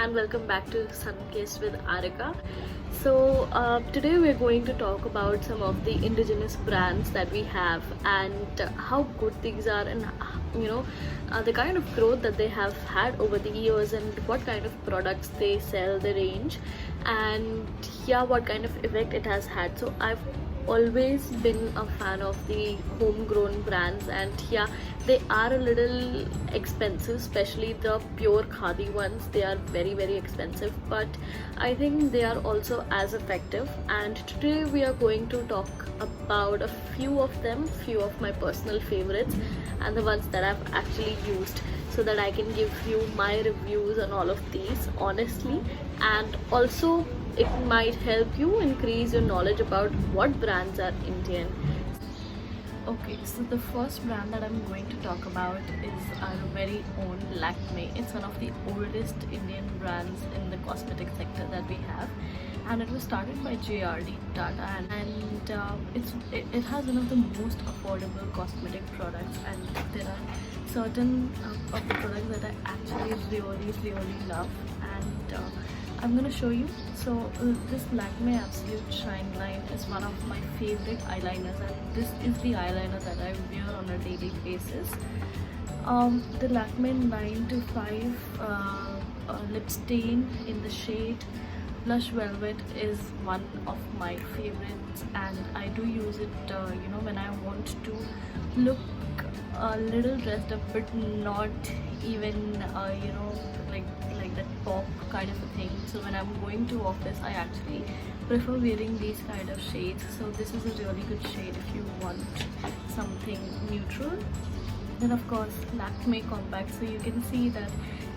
and welcome back to Sunkissed with Arika. Today we're going to talk about some of the indigenous brands that we have and how good these are, and the kind of growth that they have had over the years, and what kind of products they sell, the range, and what kind of effect it has had. So I've always been a fan of the homegrown brands, and they are a little expensive, especially the pure khadi ones. They are very expensive, but I think they are also as effective. And today we are going to talk about a few of them, few of my personal favorites, and the ones that I've actually used, so that I can give you my reviews on all of these honestly, and also it might help you increase your knowledge about what brands are Indian. Okay, so the first brand that I'm going to talk about is our very own Lakme. It's one of the oldest Indian brands in the cosmetic sector that we have, and it was started by JRD Tata, and it has one of the most affordable cosmetic products, and there are certain of the products that I actually really love, and I'm gonna show you. So this Lakme Absolute Shine line is one of my favorite eyeliners, and this is the eyeliner that I wear on a daily basis. The Lakme 9 to 5 lip stain in the shade Blush Velvet is one of my favorites, and I do use it when I want to look a little dressed up, but not even like that pop kind of a thing. So when I'm going to office, I actually prefer wearing these kind of shades. So this is a really good shade if you want something neutral. Then of course Lakme Compact. So you can see that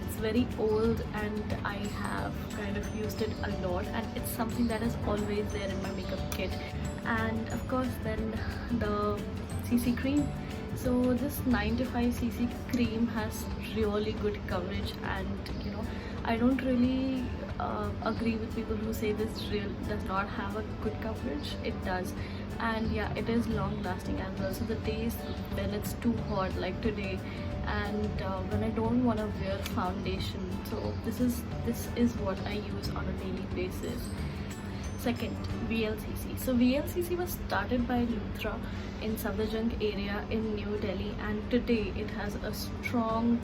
it's very old, and I have kind of used it a lot, and it's something that is always there in my makeup kit. And of course then the CC cream. So this 9 to 5 cc cream has really good coverage, and I don't really agree with people who say this does not have a good coverage. It does, and it is long lasting as well. So the days when it's too hot like today, and when I don't want to wear foundation, so this is what I use on a daily basis. Second, VLCC. So VLCC was started by Luthra in Safdarjung area in New Delhi, and today it has a strong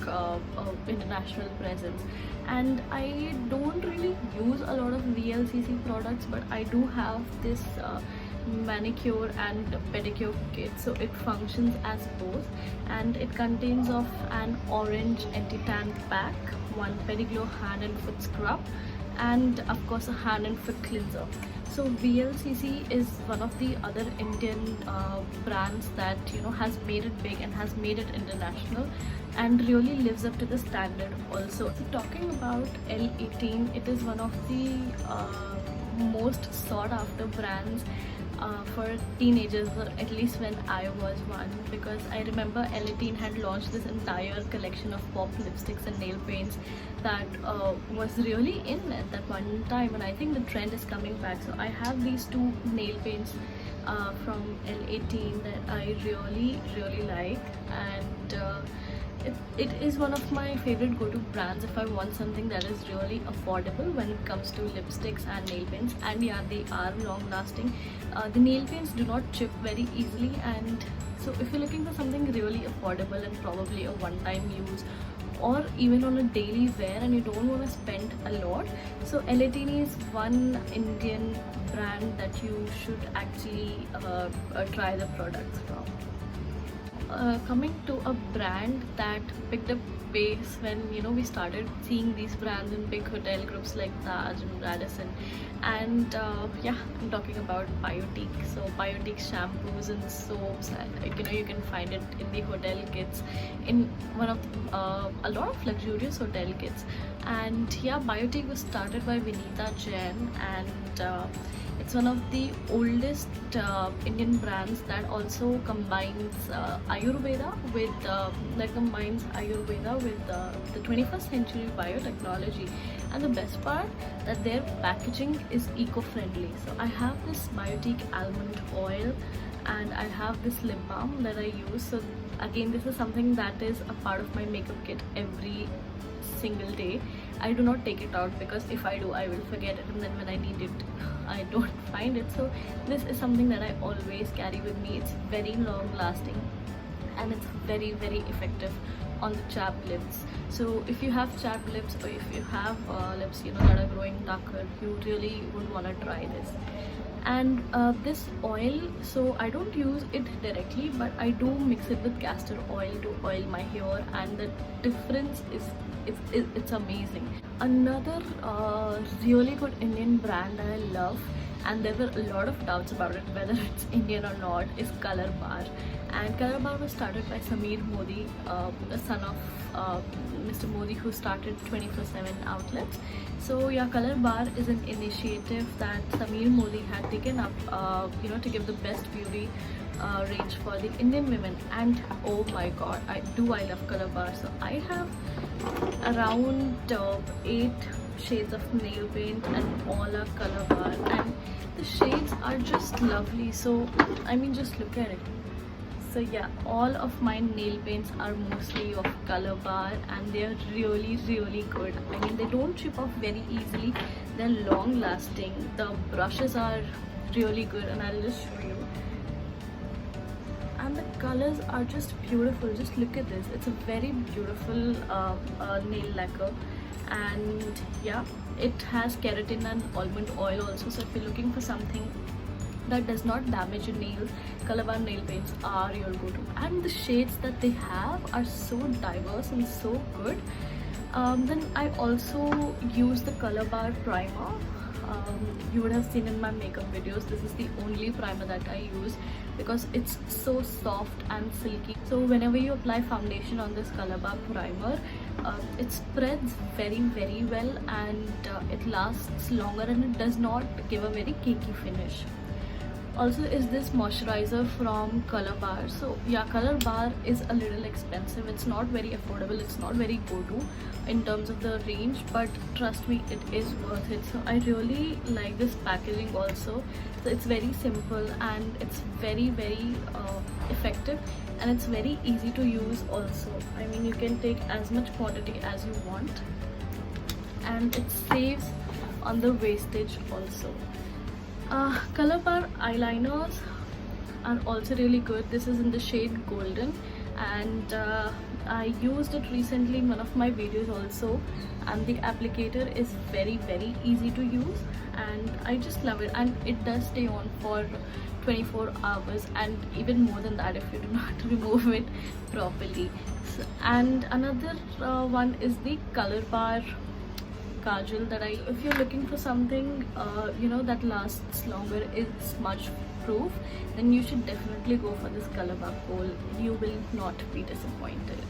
international presence. And I don't really use a lot of VLCC products, but I do have this manicure and pedicure kit, so it functions as both, and it contains of an orange anti-tan pack, one Pediglow hand and foot scrub, and of course a hand and foot cleanser. So VLCC is one of the other Indian brands that has made it big and has made it international, and really lives up to the standard also. So talking about L18, it is one of the most sought after brands for teenagers, at least when I was one, because I remember L18 had launched this entire collection of pop lipsticks and nail paints that was really in at that one time, and I think the trend is coming back. So I have these two nail paints from L18 that I really like, and it is one of my favorite go-to brands if I want something that is really affordable when it comes to lipsticks and nail paints. And they are long lasting. The nail paints do not chip very easily, and so if you're looking for something really affordable and probably a one-time use, or even on a daily wear, and you don't want to spend a lot, so L18 is one Indian brand that you should actually try the products from. Coming to a brand that picked up pace when we started seeing these brands in big hotel groups like Taj and Radisson, and I'm talking about Biotique. So Biotique shampoos and soaps, and you can find it in the hotel kits, in one of a lot of luxurious hotel kits. And Biotique was started by Vinita Jain, and it's one of the oldest Indian brands that also combines Ayurveda with the 21st century biotechnology. And the best part, that their packaging is eco-friendly. So I have this Biotique almond oil, and I have this lip balm that I use. So again, this is something that is a part of my makeup kit every single day, I do not take it out, because if I do, I will forget it, and then when I need it, I don't find it. So this is something that I always carry with me. It's very long lasting, and it's very effective on the chapped lips. So if you have chapped lips, or if you have lips, you know, that are growing darker, you really would want to try this. And this oil, so I don't use it directly, but I do mix it with castor oil to oil my hair, and the difference is it's amazing. Another really good Indian brand that I love, and there were a lot of doubts about it whether it's Indian or not, is Color Bar. And Color Bar was started by Sameer Modi, the son of Mr. Modi, who started 24/7 outlets. So yeah, Color Bar is an initiative that Sameer Modi had taken up, you know, to give the best beauty range for the Indian women. And oh my god, I love Color Bar. So I have around 8 shades of nail paint, and all are Color Bar, and the shades are just lovely. So I mean, just look at it. So yeah, all of my nail paints are mostly of Color Bar, and they are really good. I mean, they don't chip off very easily, they're long lasting, the brushes are really good, and I'll just show you. And the colors are just beautiful. Just look at this, it's a very beautiful nail lacquer. And yeah, it has keratin and almond oil also, so if you're looking for something that does not damage your nails, Color Bar nail paints are your go-to. And the shades that they have are so diverse and so good. Then I also use the Color Bar primer. You would have seen in my makeup videos, this is the only primer that I use, because it's so soft and silky. So whenever you apply foundation on this Color Bar primer, it spreads very well, and it lasts longer, and it does not give a very cakey finish. Also is this moisturizer from Color Bar. So yeah, Color Bar is a little expensive, it's not very affordable, it's not very go-to in terms of the range, but trust me, it is worth it. So I really like this packaging also. So it's very simple, and it's very effective, and it's very easy to use also. I mean, you can take as much quantity as you want, and it saves on the wastage also. Color Bar eyeliners are also really good. This is in the shade Golden, and I used it recently in one of my videos also, and the applicator is very easy to use, and I just love it. And it does stay on for 24 hours, and even more than that if you do not remove it properly. So, and another one is the Color Bar kajal that if you're looking for something you know, that lasts longer, is smudge proof, then you should definitely go for this Color Bar kohl. You will not be disappointed.